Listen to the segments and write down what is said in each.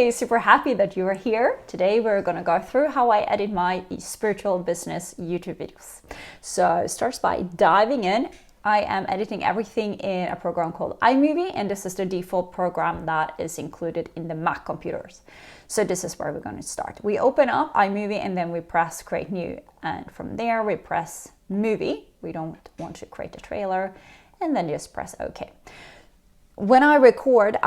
Hey, super happy that you are here. Today we're going to go through how I edit my spiritual business YouTube videos. So it starts by diving in. I am editing everything in a program called iMovie, and this is the default program that is included in the Mac computers. So this is where we're going to start. We open up iMovie and then we press create new, and from there we press movie. We don't want to create a trailer, and then just press OK. When I record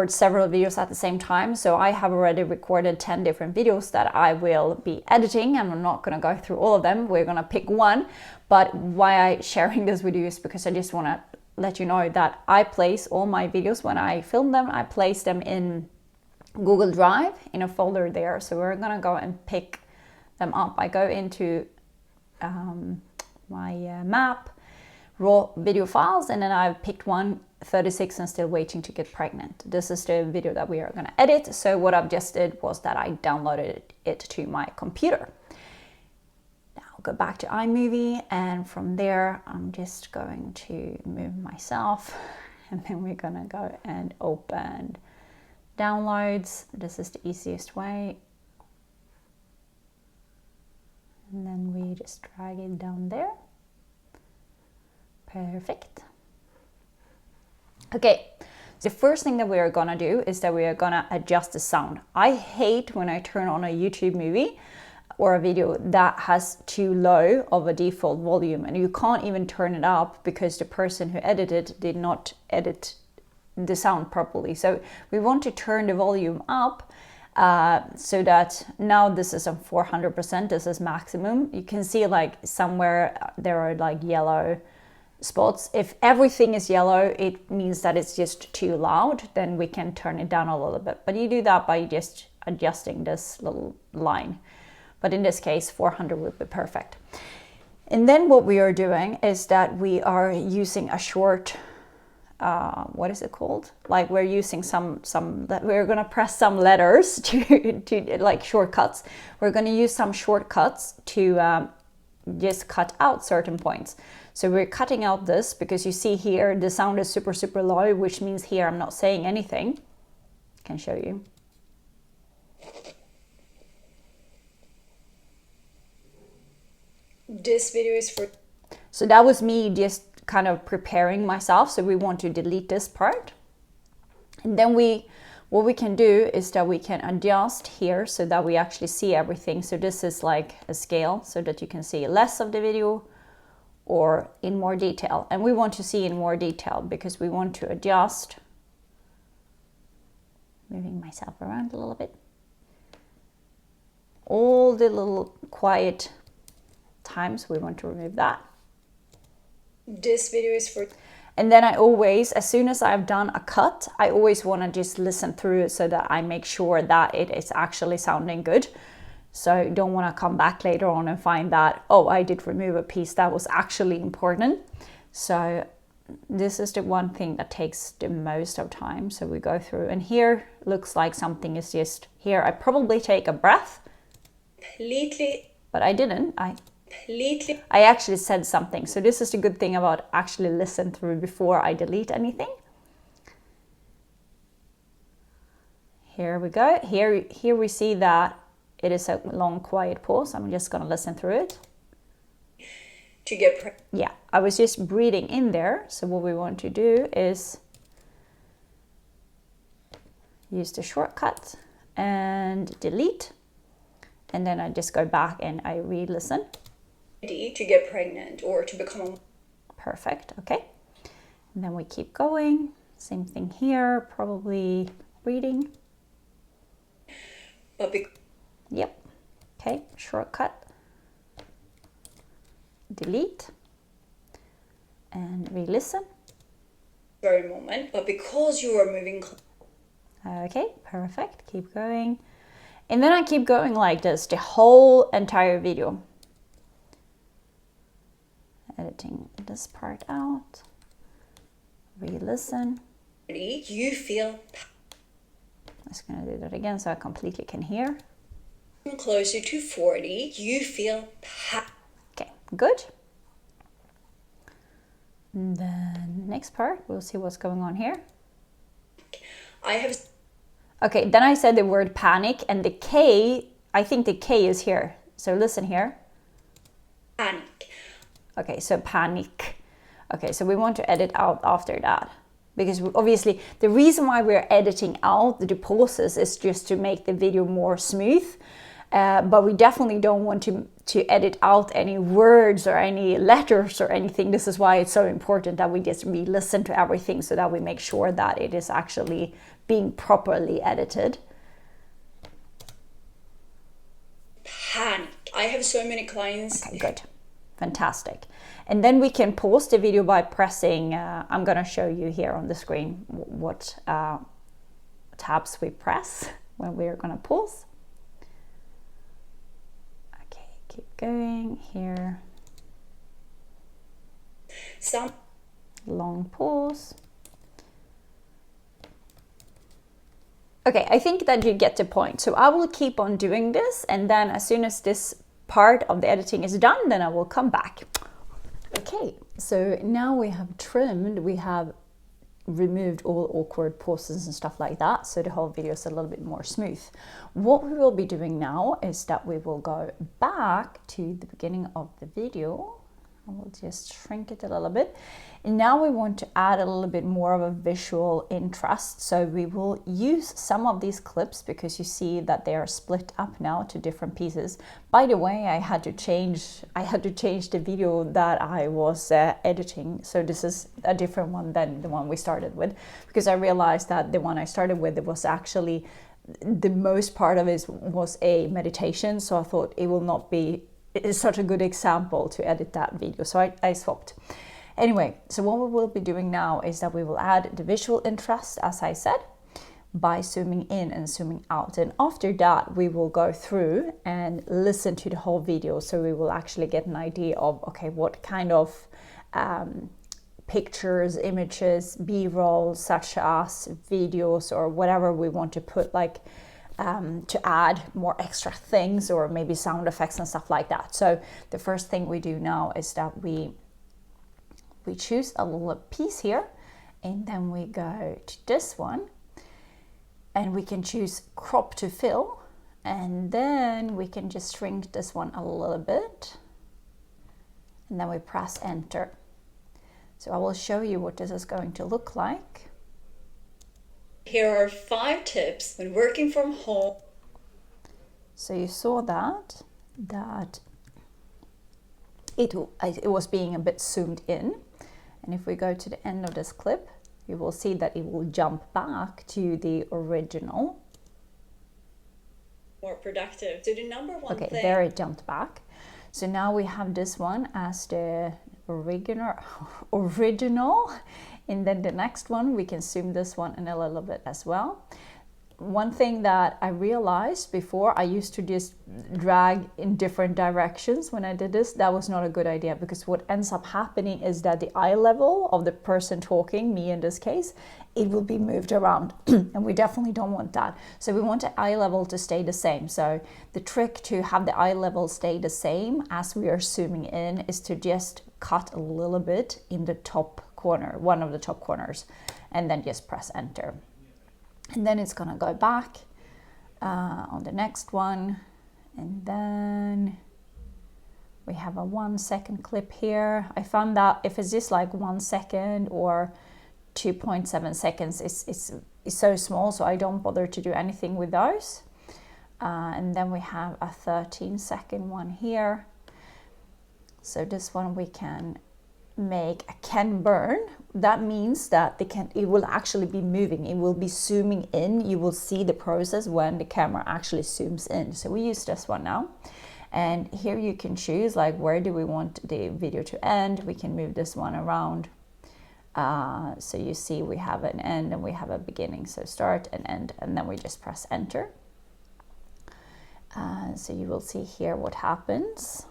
several videos at the same time. So I have already recorded 10 different videos that I will be editing, and I'm not going to go through all of them. We're going to pick one. But why I'm sharing this with you is because I just want to let you know that I place all my videos when I film them. I place them in Google Drive in a folder there. So we're going to go and pick them up. I go into my map, raw video files, and then I've picked one, 36 and still waiting to get pregnant. This is the video that we are going to edit. So what I've just did was that I downloaded it to my computer. Now go back to iMovie, and from there I'm just going to move myself, and then we're going to go and open downloads. This is the easiest way, and then we just drag it down there. Perfect. Okay, the first thing that we are gonna do is that we are gonna adjust the sound. I hate when I turn on a YouTube movie or a video that has too low of a default volume, and you can't even turn it up because the person who edited did not edit the sound properly. So we want to turn the volume up so that now this is on 400%, this is maximum. You can see like somewhere there are like yellow spots. If everything is yellow, it means that it's just too loud. Then we can turn it down a little bit, but you do that by just adjusting this little line. But in this case 400 would be perfect. And then what we are doing is that we are using a short what is it called, like we're using some that we're going to press some letters to like shortcuts. We're going to use some shortcuts to just cut out certain points. So we're cutting out this because you see here the sound is super low, which means here I'm not saying anything. I can show you. This video is for... So that was me just kind of preparing myself. So we want to delete this part. And then what we can do is that we can adjust here so that we actually see everything. So this is like a scale so that you can see less of the video or in more detail. And we want to see in more detail because we want to adjust. Moving myself around a little bit. All the little quiet times, we want to remove that. This video is for... And then I always, as soon as I've done a cut, I always want to just listen through it so that I make sure that it is actually sounding good. So I don't want to come back later on and find that, oh, I did remove a piece that was actually important. So this is the one thing that takes the most of time. So we go through, and here looks like something is just here. I probably take a breath. Completely. But I didn't. Completely. I actually said something. So this is the good thing about actually listen through before I delete anything. Here we go. Here we see that it is a long quiet pause. I'm just going to listen through it. To get... Yeah, I was just breathing in there. So what we want to do is use the shortcut and delete. And then I just go back and I re-listen. To get pregnant or to become a... Perfect, okay. And then we keep going. Same thing here, probably reading. But Yep, okay, shortcut. Delete. And re-listen. Very moment, but because you are moving... Okay, perfect, keep going. And then I keep going like this, the whole entire video. Editing this part out. Re-listen. You feel... I'm just going to do that again so I completely can hear. Closer to 40, you feel... Okay, good. And then next part, we'll see what's going on here. I have... Okay, then I said the word panic, and the K, I think the K is here. So listen here. Panic. Okay, so panic. Okay, so we want to edit out after that. Because obviously the reason why we're editing out the pauses is just to make the video more smooth. But we definitely don't want to edit out any words or any letters or anything. This is why it's so important that we just re-listen to everything so that we make sure that it is actually being properly edited. Panic. I have so many clients. Okay, good. Fantastic. And then we can pause the video by pressing, I'm going to show you here on the screen what tabs we press when we're going to pause. Okay, keep going here. Some long pause. Okay, I think that you get the point. So I will keep on doing this, and then as soon as this part of the editing is done, then I will come back. Okay, so now we have trimmed, we have removed all awkward pauses and stuff like that, so the whole video is a little bit more smooth. What we will be doing now is that we will go back to the beginning of the video. I will just shrink it a little bit. And now we want to add a little bit more of a visual interest. So we will use some of these clips because you see that they are split up now to different pieces. By the way, I had to change the video that I was editing. So this is a different one than the one we started with, because I realized that the one I started with, it was actually the most part of it was a meditation. So I thought it will not be, it's such a good example to edit that video. So I swapped. Anyway, so what we will be doing now is that we will add the visual interest, as I said, by zooming in and zooming out. And after that, we will go through and listen to the whole video. So we will actually get an idea of, okay, what kind of pictures, images, B-roll, such as videos or whatever we want to put, like to add more extra things or maybe sound effects and stuff like that. So the first thing we do now is that we choose a little piece here, and then we go to this one, and we can choose crop to fill, and then we can just shrink this one a little bit, and then we press enter. So I will show you what this is going to look like. Here are 5 tips when working from home. So you saw that it was being a bit zoomed in. And if we go to the end of this clip, you will see that it will jump back to the original. More productive. So the number one thing. Okay, there it jumped back. So now we have this one as the original. And then the next one, we can zoom this one in a little bit as well. One thing that I realized before, I used to just drag in different directions when I did this. That was not a good idea, because what ends up happening is that the eye level of the person talking, me in this case, it will be moved around and we definitely don't want that. So we want the eye level to stay the same. So the trick to have the eye level stay the same as we are zooming in is to just cut a little bit in the top corner, one of the top corners, and then just press enter. And then it's gonna go back on the next one, and then we have a 1 second clip here. I found that if it's just like 1 second or 2.7 seconds, it's so small, so I don't bother to do anything with those. And then we have a 13-second one here. So this one we can make a can burn. That means that it will actually be moving. It will be zooming in. You will see the process when the camera actually zooms in. So we use this one now. And here you can choose, like, where do we want the video to end? We can move this one around. So you see we have an end and we have a beginning. So start and end, and then we just press enter. So you will see here what happens.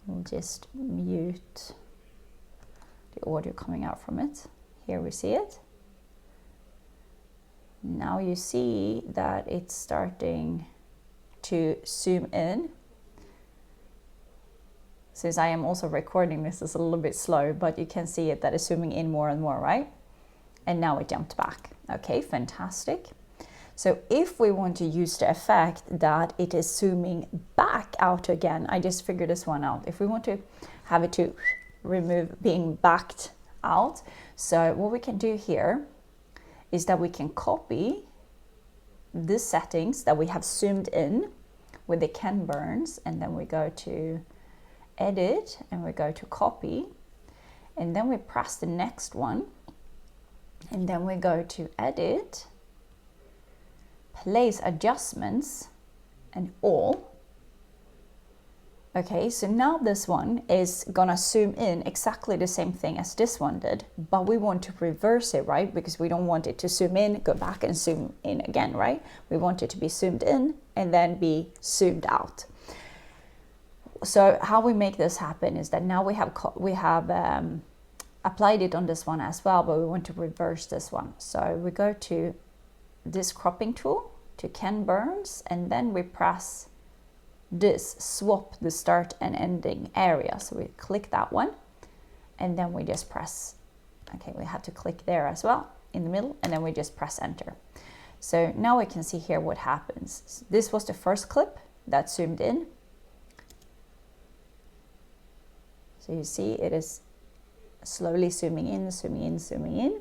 We'll just mute the audio coming out from it. Here we see it. Now you see that it's starting to zoom in. Since I am also recording this, it's a little bit slow, but you can see it that it's zooming in more and more, right? and now it jumped back. Okay, fantastic. So if we want to use the effect that it is zooming back out again, I just figured this one out. If we want to have it to remove being backed out, so what we can do here is that we can copy the settings that we have zoomed in with the Ken Burns, and then we go to edit and we go to copy, and then we press the next one, and then we go to edit, place adjustments, and all. Okay, so now this one is gonna zoom in exactly the same thing as this one did, but we want to reverse it, right? Because we don't want it to zoom in, go back and zoom in again, right? We want it to be zoomed in and then be zoomed out. So how we make this happen is that now we have applied it on this one as well, but we want to reverse this one. So we go to this cropping tool, to Ken Burns, and then we press this, swap the start and ending area. So we click that one, and then we just press, okay, we have to click there as well in the middle, and then we just press enter. So now we can see here what happens. This was the first clip that zoomed in. So you see it is slowly zooming in, zooming in, zooming in.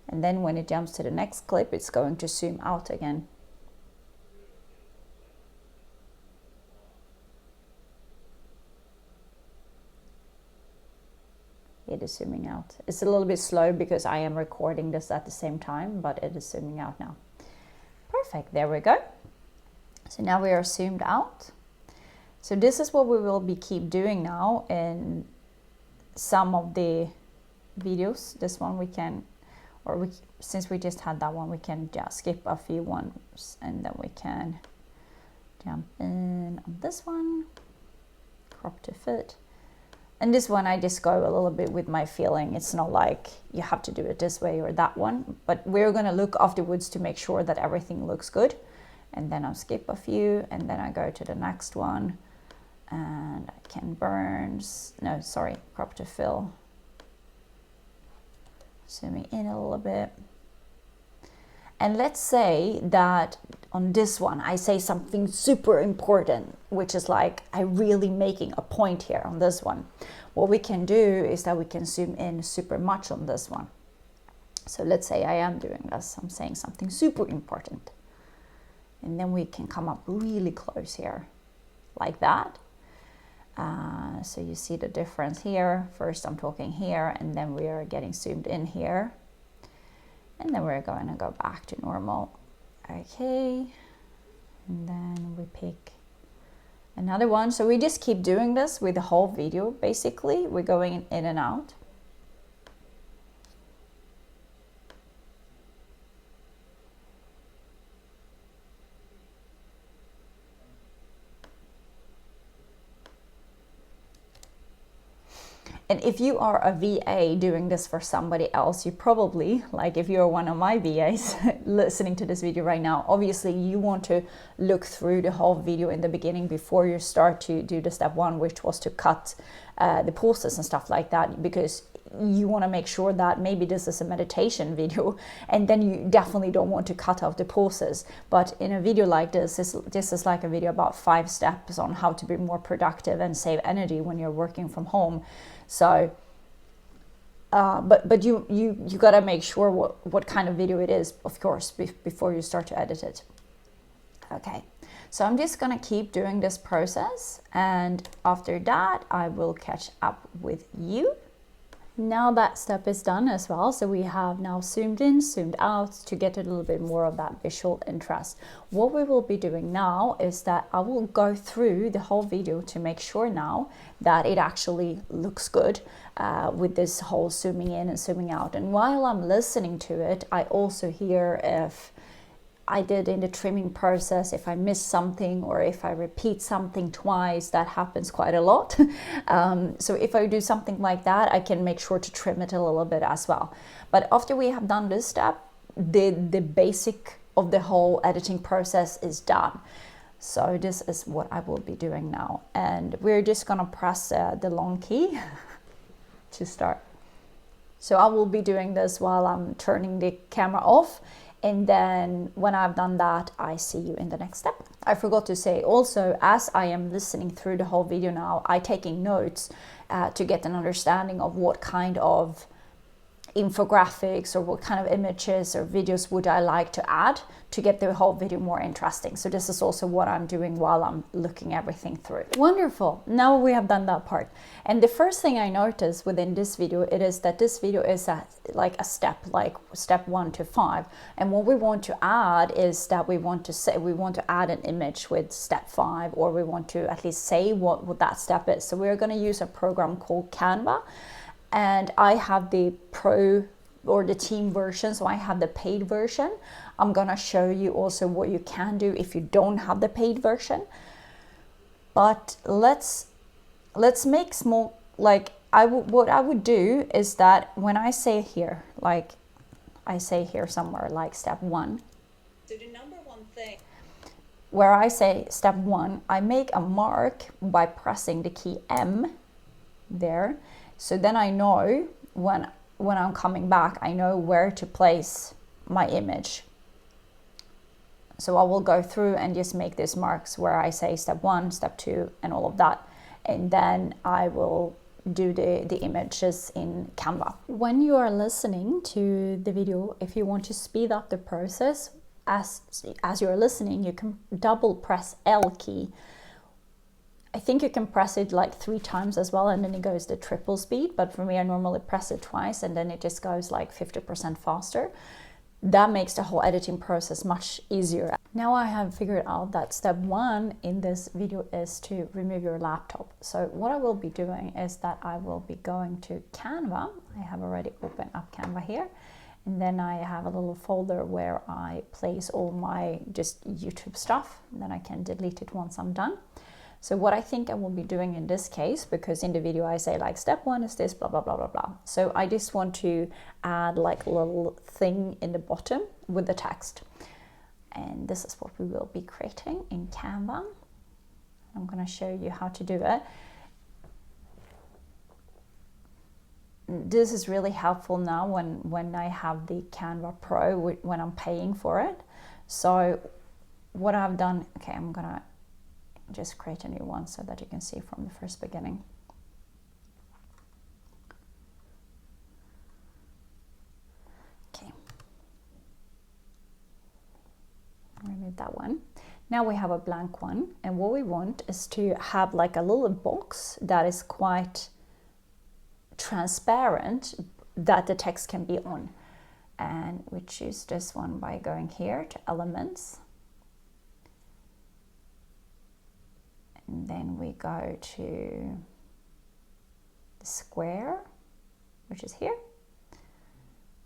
And then when it jumps to the next clip, it's going to zoom out again. It is zooming out. It's a little bit slow because I am recording this at the same time, but it is zooming out now. Perfect, there we go. So now we are zoomed out. So this is what we will be keep doing now in some of the videos. This one we can, since we just had that one, we can just skip a few ones, and then we can jump in on this one, crop to fit. And this one I just go a little bit with my feeling. It's not like you have to do it this way or that one, but we're gonna look afterwards to make sure that everything looks good. And then I'll skip a few, and then I go to the next one, and I can crop to fill. Zooming in a little bit. And let's say that on this one, I say something super important, which is like, I'm really making a point here on this one. What we can do is that we can zoom in super much on this one. So let's say I am doing this, I'm saying something super important. And then we can come up really close here, like that. So you see the difference here. First I'm talking here, and then we are getting zoomed in here. And then we're going to go back to normal. Okay, and then we pick another one. So we just keep doing this with the whole video, basically. We're going in and out. And if you are a VA doing this for somebody else, you probably, like if you're one of my VAs listening to this video right now, obviously you want to look through the whole video in the beginning before you start to do the step one, which was to cut the pauses and stuff like that, because you want to make sure that maybe this is a meditation video, and then you definitely don't want to cut out the pauses. But in a video like this is like a video about 5 steps on how to be more productive and save energy when you're working from home. So but you gotta make sure what kind of video it is, of course, before you start to edit it. Okay, so I'm just gonna keep doing this process, and after that I will catch up with you. Now that step is done as well, so we have now zoomed in, zoomed out to get a little bit more of that visual interest. What we will be doing now is that I will go through the whole video to make sure now that it actually looks good with this whole zooming in and zooming out. And while I'm listening to it, I also hear if I did in the trimming process, if I miss something or if I repeat something twice. That happens quite a lot. So if I do something like that, I can make sure to trim it a little bit as well. But after we have done this step, the basic of the whole editing process is done. So this is what I will be doing now. And we're just gonna press the long key to start. So I will be doing this while I'm turning the camera off. And then when I've done that, I see you in the next step. I forgot to say also, as I am listening through the whole video now, I'm taking notes to get an understanding of what kind of infographics or what kind of images or videos would I like to add to get the whole video more interesting. So this is also what I'm doing while I'm looking everything through. Wonderful. Now we have done that part. And the first thing I noticed within this video, it is that this video is like step 1 to 5. And what we want to add is that we want to add an image with step 5, or we want to at least say what that step is. So we're going to use a program called Canva. And I have the pro or the team version, so I have the paid version. I'm gonna show you also what you can do if you don't have the paid version. But let's make small, like what I would do is that when I say here, like I say here somewhere like step 1. So the number one thing. Where I say step 1, I make a mark by pressing the key M there. So then I know when I'm coming back, I know where to place my image. So I will go through and just make these marks where I say step 1, step 2, and all of that. And then I will do the images in Canva. When you are listening to the video, if you want to speed up the process, as you're listening, you can double press L key. I think you can press it like 3 times as well, and then it goes the triple speed. But for me, I normally press it twice, and then it just goes like 50% faster. That makes the whole editing process much easier. Now I have figured out that step 1 in this video is to remove your laptop. So what I will be doing is that I will be going to Canva. I have already opened up Canva here. And then I have a little folder where I place all my just YouTube stuff. And then I can delete it once I'm done. So what I think I will be doing in this case, because in the video I say like step 1 is this, blah, blah, blah, blah, blah. So I just want to add like a little thing in the bottom with the text. And this is what we will be creating in Canva. I'm going to show you how to do it. This is really helpful now when I have the Canva Pro, when I'm paying for it. So what I've done, okay, I'm going to just create a new one so that you can see from the first beginning. Okay, remove that one. Now we have a blank one, and what we want is to have like a little box that is quite transparent that the text can be on. And we choose this one by going here to Elements. And then we go to the square, which is here.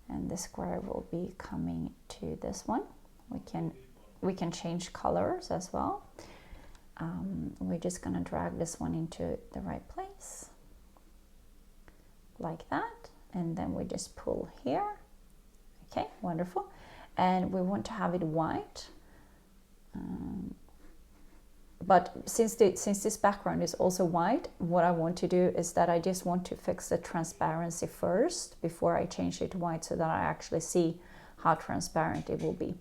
And the square will be coming to this one. We can change colors as well. We're just gonna drag this one into the right place. Like that. And then we just pull here. Okay, wonderful. And we want to have it white. But since this background is also white, what I want to do is that I just want to fix the transparency first before I change it to white, so that I actually see how transparent it will be.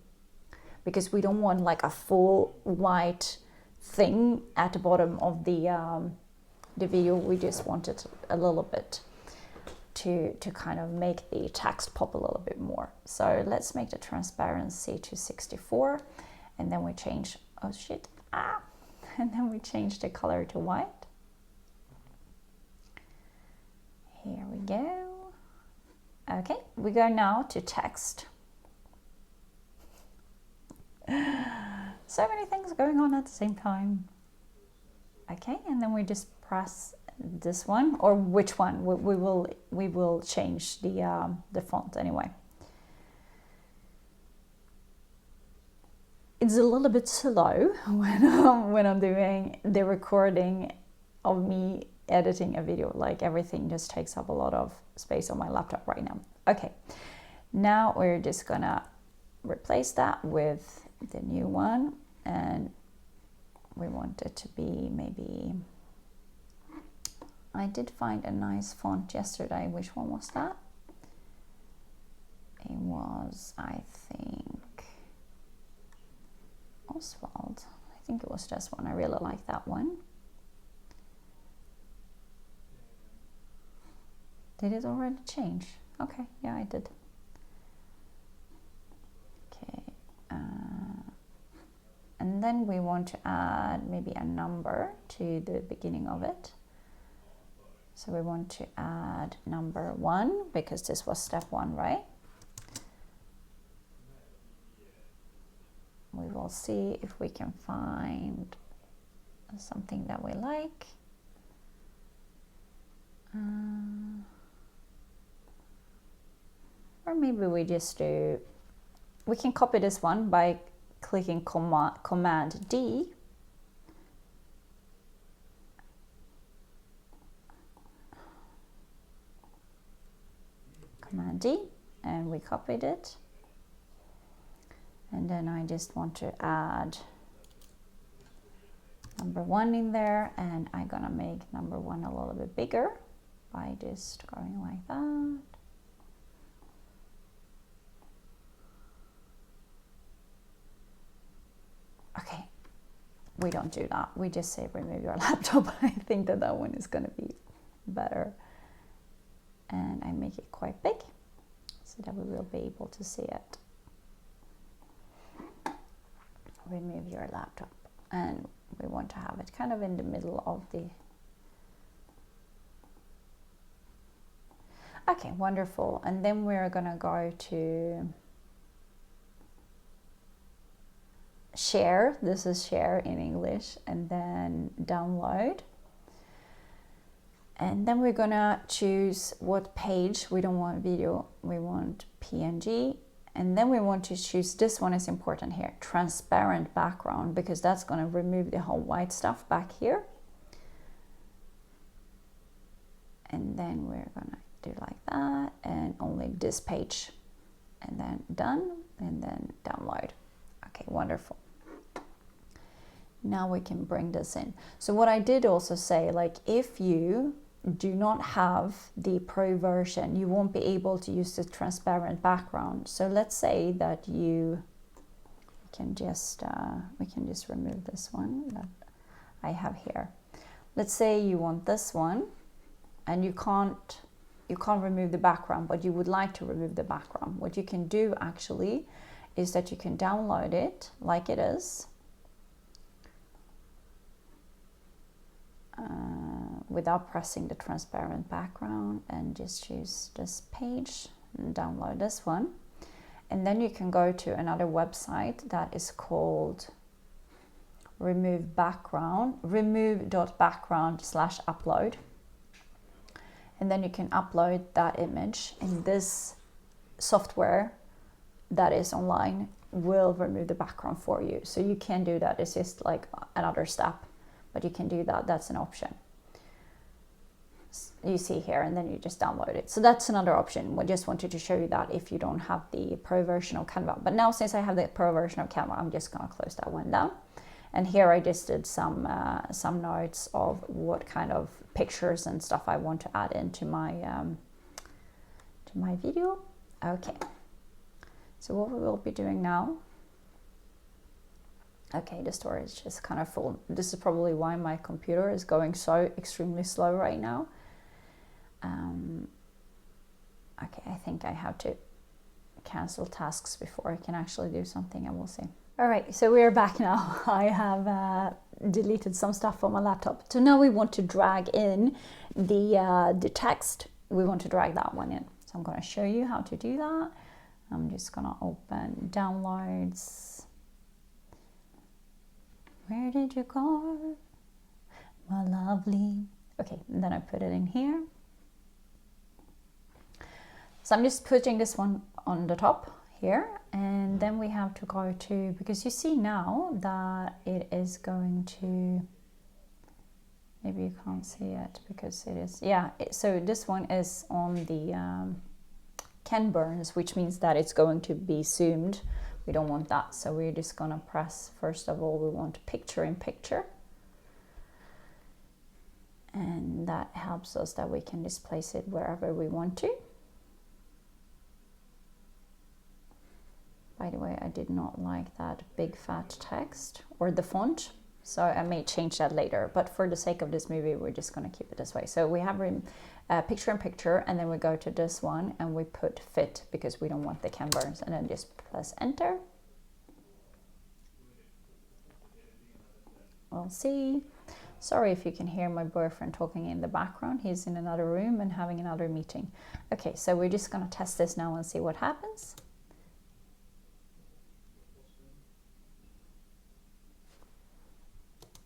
Because we don't want like a full white thing at the bottom of the video. We just want it a little bit to kind of make the text pop a little bit more. So let's make the transparency to 64, and then we change, oh shit, and then we change the color to white. Here we go. Okay, we go now to text. So many things going on at the same time. Okay, and then we just press this one, or which one? We will change the font anyway. It's a little bit slow when I'm doing the recording of me editing a video. Like everything just takes up a lot of space on my laptop right now. Okay, now we're just gonna replace that with the new one, and we want it to be maybe, I did find a nice font yesterday. Which one was that? it was, I think, Oswald. I think it was this one. I really like that one. Did it already change? Okay, yeah, I did. Okay, and then we want to add maybe a number to the beginning of it. So we want to add number 1 because this was step 1, right? We will see if we can find something that we like. Or maybe we just do, we can copy this one by clicking Command D. Command D, and we copied it. And then I just want to add number 1 in there, and I'm gonna make number 1 a little bit bigger by just going like that. Okay, we don't do that. We just say remove your laptop. I think that that one is gonna be better. And I make it quite big so that we will be able to see it. Remove your laptop, and we want to have it kind of in the middle of the. Okay, wonderful. And then we're gonna go to share. This is share in English, and then download. And then we're gonna choose what page. We don't want video, we want PNG. And then we want to choose, this one is important here, transparent background, because that's gonna remove the whole white stuff back here. And then we're gonna do like that, and only this page. And then done, and then download. Okay, wonderful. Now we can bring this in. So what I did also say, like if you do not have the pro version, you won't be able to use the transparent background. So let's say that we can just remove this one that I have here. Let's say you want this one, and you can't remove the background, but you would like to remove the background. What you can do actually is that you can download it like it is. Without pressing the transparent background, and just choose this page and download this one. And then you can go to another website that is called remove.background/upload. And then you can upload that image, and this software that is online will remove the background for you. So you can do that. It's just like another step, but you can do that. That's an option. You see here, and then you just download it. So that's another option. I just wanted to show you that if you don't have the pro version of Canva. But now since I have the pro version of Canva, I'm just gonna close that one down. And here I just did some notes of what kind of pictures and stuff I want to add into my video. Okay. So what we will be doing now. Okay, the storage is kind of full. This is probably why my computer is going so extremely slow right now. Okay, I think I have to cancel tasks before I can actually do something, and we'll see. All right, so we're back now. I have deleted some stuff from my laptop. So now we want to drag in the text. We want to drag that one in. So I'm going to show you how to do that. I'm just going to open downloads. Where did you go, my lovely? Okay, and then I put it in here. So I'm just putting this one on the top here, and then we have to go to, because you see now that it is going to, maybe you can't see it because it is, yeah, so this one is on the Ken Burns, which means that it's going to be zoomed. We don't want that, so we're just gonna press, first of all, we want picture in picture. And that helps us that we can displace it wherever we want to. By the way, I did not like that big fat text or the font, so I may change that later. But for the sake of this movie, we're just going to keep it this way. So we have picture in picture, and then we go to this one and we put fit because we don't want the canvas, and then just press enter. We'll see. Sorry if you can hear my boyfriend talking in the background. He's in another room and having another meeting. Okay, so we're just going to test this now and see what happens.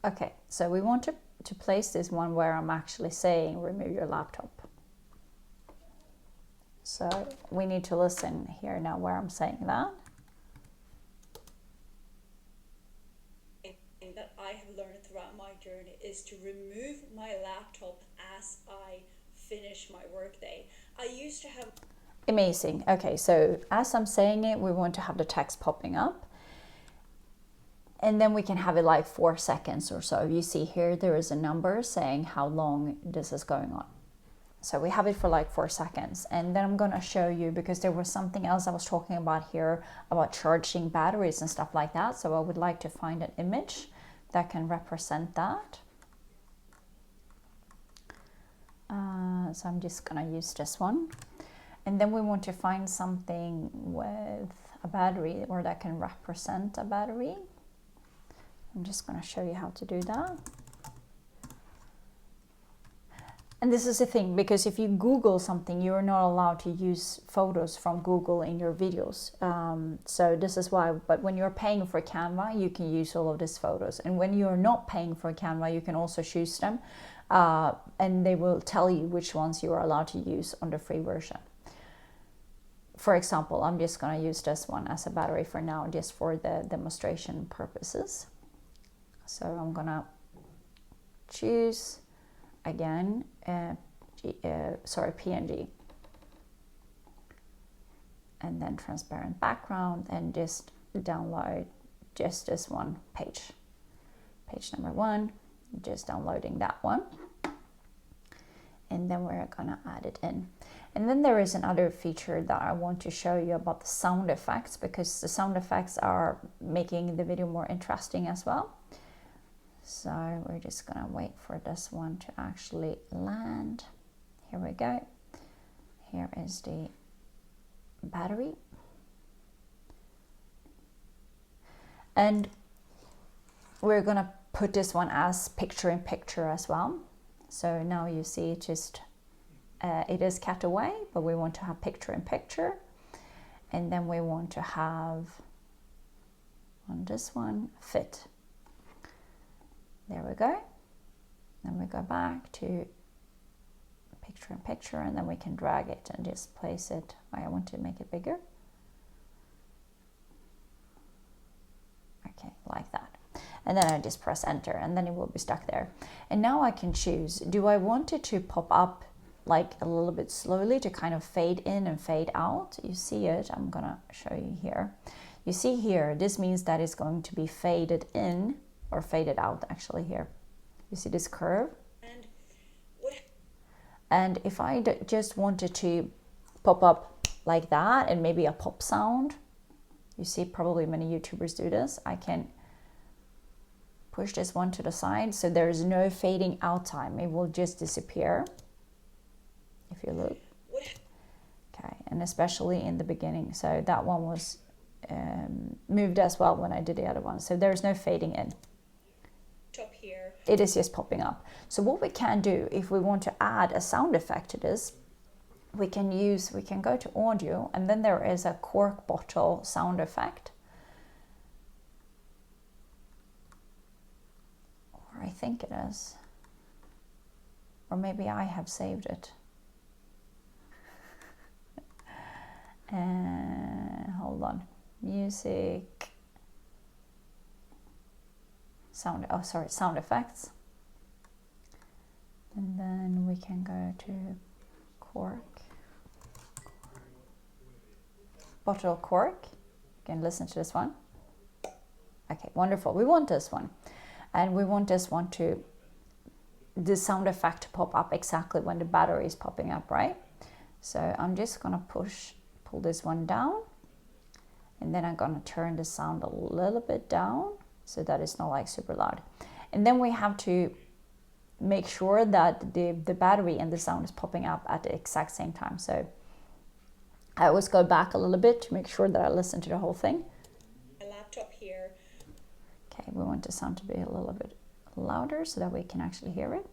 Okay, so we want to place this one where I'm actually saying remove your laptop. So we need to listen here now where I'm saying that. That I have learned throughout my journey is to remove my laptop as I finish my workday. I used to have... Amazing. Okay, so as I'm saying it, we want to have the text popping up. And then we can have it like 4 seconds or so. You see here, there is a number saying how long this is going on. So we have it for like 4 seconds. And then I'm going to show you, because there was something else I was talking about here about charging batteries and stuff like that. So I would like to find an image that can represent that. So I'm just going to use this one. And then we want to find something with a battery, or that can represent a battery. I'm just going to show you how to do that. And this is the thing, because if you Google something, you're not allowed to use photos from Google in your videos. So this is why, but when you're paying for Canva, you can use all of these photos. And when you're not paying for Canva, you can also choose them. And they will tell you which ones you are allowed to use on the free version. For example, I'm just going to use this one as a battery for now, just for the demonstration purposes. So I'm going to choose again, PNG, and then transparent background, and just download just this one page number 1, just downloading that one, and then we're gonna add it in. And then there is another feature that I want to show you about the sound effects, because the sound effects are making the video more interesting as well. So we're just gonna wait for this one to actually land. Here we go. Here is the battery. And we're gonna put this one as picture in picture as well. So now you see it just, it is cut away, but we want to have picture in picture. And then we want to have on this one, fit. There we go. Then we go back to picture in picture, and then we can drag it and just place it. I want to make it bigger. Okay, like that. And then I just press enter, and then it will be stuck there. And now I can choose, do I want it to pop up like a little bit slowly to kind of fade in and fade out? You see it, I'm gonna show you here. You see here, this means that it's going to be faded in, or faded out actually here. You see this curve? And if I just wanted to pop up like that, and maybe a pop sound, you see probably many YouTubers do this, I can push this one to the side, so there is no fading out time. It will just disappear, if you look. Okay, and especially in the beginning. So that one was moved as well when I did the other one. So there's no fading in. Top here. It is just popping up. So what we can do, if we want to add a sound effect to this, we can go to audio, and then there is a cork bottle sound effect. Or I think it is. Or maybe I have saved it. Hold on. Music. Sound effects. And then we can go to cork. Bottle cork. You can listen to this one. Okay, wonderful. We want this one. And we want this one to, the sound effect to pop up exactly when the battery is popping up, right? So I'm just gonna pull this one down. And then I'm gonna turn the sound a little bit down so that it's not like super loud. And then we have to make sure that the battery and the sound is popping up at the exact same time. So I always go back a little bit to make sure that I listen to the whole thing. My laptop here. Okay, we want the sound to be a little bit louder so that we can actually hear it.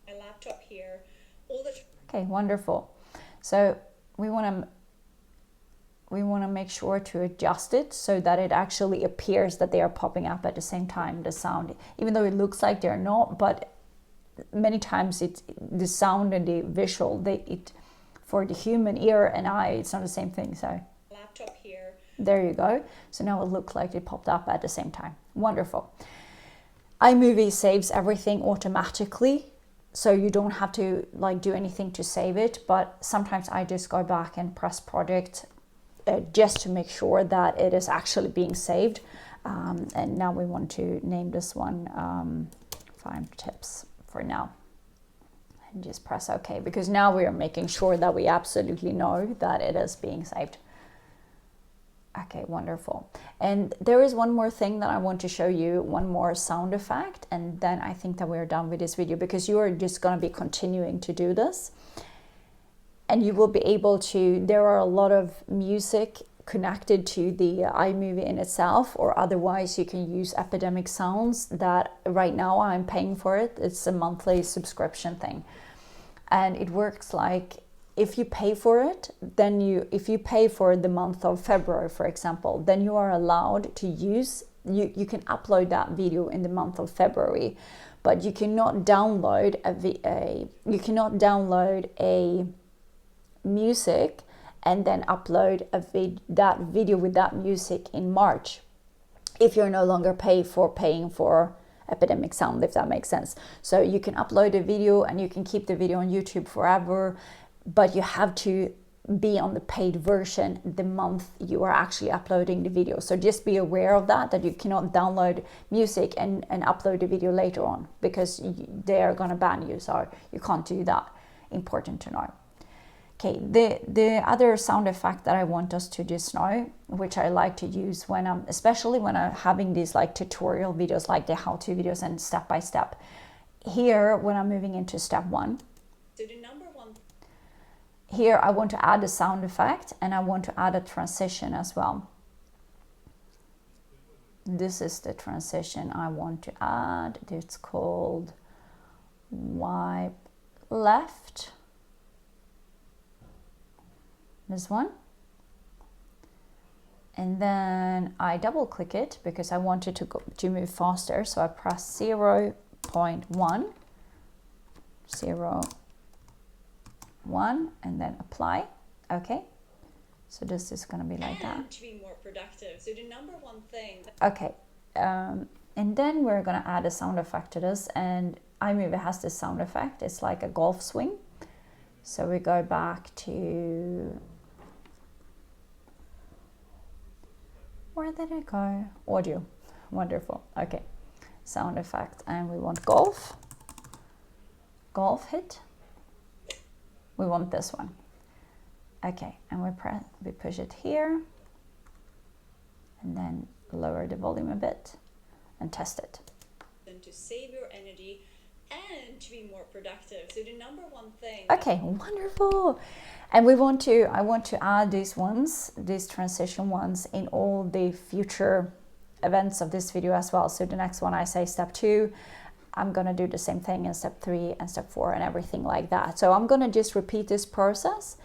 My laptop here. All the Okay, wonderful. So we want to make sure to adjust it so that it actually appears that they are popping up at the same time, the sound, even though it looks like they're not, but many times it's the sound and the visual, for the human ear and eye, it's not the same thing. So laptop here. There you go. So now it looks like it popped up at the same time. Wonderful. iMovie saves everything automatically, so you don't have to like do anything to save it, but sometimes I just go back and press project just to make sure that it is actually being saved. And now we want to name this one 5 tips for now. And just press OK, because now we are making sure that we absolutely know that it is being saved. Okay, wonderful. And there is one more thing that I want to show you, one more sound effect, and then I think that we're done with this video, because you are just going to be continuing to do this. And you will be able to, there are a lot of music connected to the iMovie in itself, or otherwise you can use Epidemic Sounds that right now I'm paying for it. It's a monthly subscription thing. And it works like, if you pay for it, then if you pay for the month of February, for example, then you are allowed to use, you can upload that video in the month of February, but you cannot download a music and then upload that video with that music in March, if you're no longer paying for Epidemic Sound, if that makes sense. So you can upload a video and you can keep the video on YouTube forever, but you have to be on the paid version the month you are actually uploading the video. So just be aware of that you cannot download music and upload the video later on, because they are going to ban you. So you can't do that. Important to know. Okay, the other sound effect that I want us to just know, which I like to use especially when I'm having these like tutorial videos, like the how-to videos and step by step. Here, when I'm moving into step 1, So the number one. Here I want to add a sound effect and I want to add a transition as well. This is the transition I want to add. It's called wipe left. This one. And then I double click it because I want it to move faster. So I press 0.1, 0, 1, and then apply. Okay, so this is going to be like that. To be more productive. So the number one thing. Okay, and then we're going to add a sound effect to this, and iMovie has this sound effect. It's like a golf swing. So we go back to, where did it go? Audio. Wonderful. Okay, sound effect, and we want golf hit. We want this one. Okay, and we push it here, and then lower the volume a bit and test it. And to save your energy and to be more productive. So the number one thing. Okay, wonderful. And I want to add these transition ones in all the future events of this video as well. So the next one I say step 2, I'm gonna do the same thing in step 3 and step 4 and everything like that. So I'm gonna just repeat this process,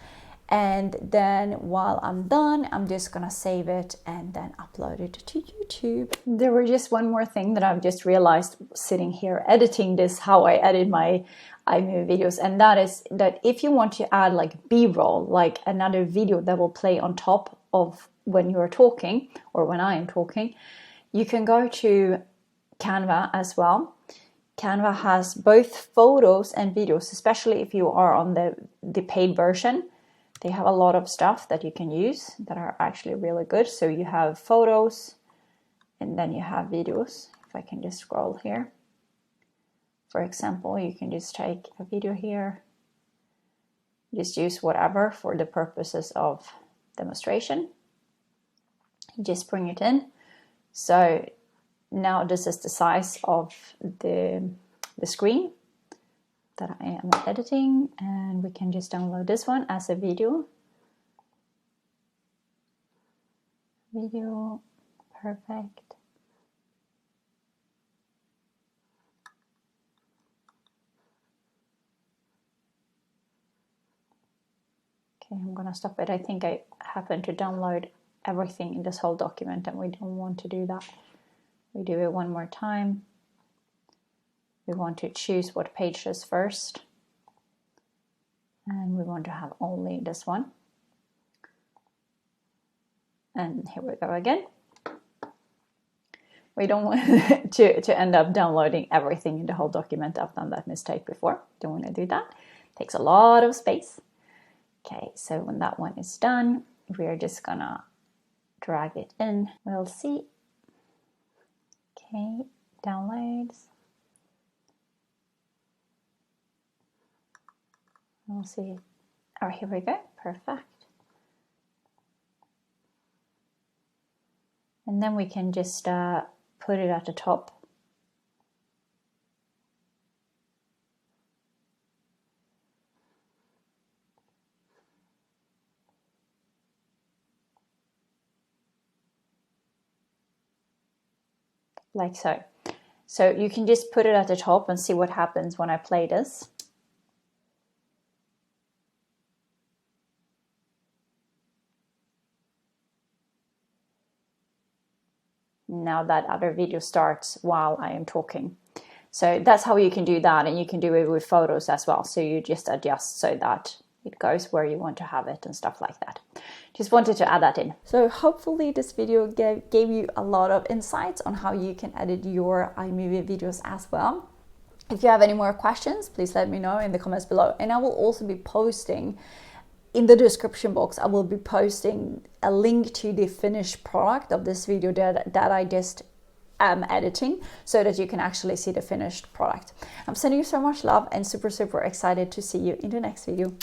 and then while I'm done, I'm just gonna save it and then upload it to YouTube. There was just one more thing that I've just realized sitting here editing this, how I edit my iMovie videos, and that is that if you want to add like B-roll, like another video that will play on top of when you're talking or when I am talking, you can go to Canva as well. Canva has both photos and videos, especially if you are on the paid version. They have a lot of stuff that you can use that are actually really good. So you have photos and then you have videos. If I can just scroll here. For example, you can just take a video here. Just use whatever for the purposes of demonstration. just bring it in. So now this is the size of the screen that I am editing, and we can just download this one as a video. Video, perfect. Okay, I'm gonna stop it. I think I happened to download everything in this whole document, and we don't want to do that. We do it one more time. We want to choose what page is first, and we want to have only this one. And here we go again. We don't want to end up downloading everything in the whole document. I've done that mistake before. Don't want to do that. It takes a lot of space. Okay, so when that one is done, we are just gonna drag it in. We'll see. Okay, downloads. We'll see. Oh, here we go. Perfect. And then we can just put it at the top. Like so. So you can just put it at the top and see what happens when I play this. Now that other video starts while I am talking. So that's how you can do that, and you can do it with photos as well. So you just adjust so that it goes where you want to have it and stuff like that. Just wanted to add that in. So hopefully this video gave you a lot of insights on how you can edit your iMovie videos as well. If you have any more questions, please let me know in the comments below. And I will also be posting in the description box, I will be posting a link to the finished product of this video that I just am editing, so that you can actually see the finished product. I'm sending you so much love and super excited to see you in the next video.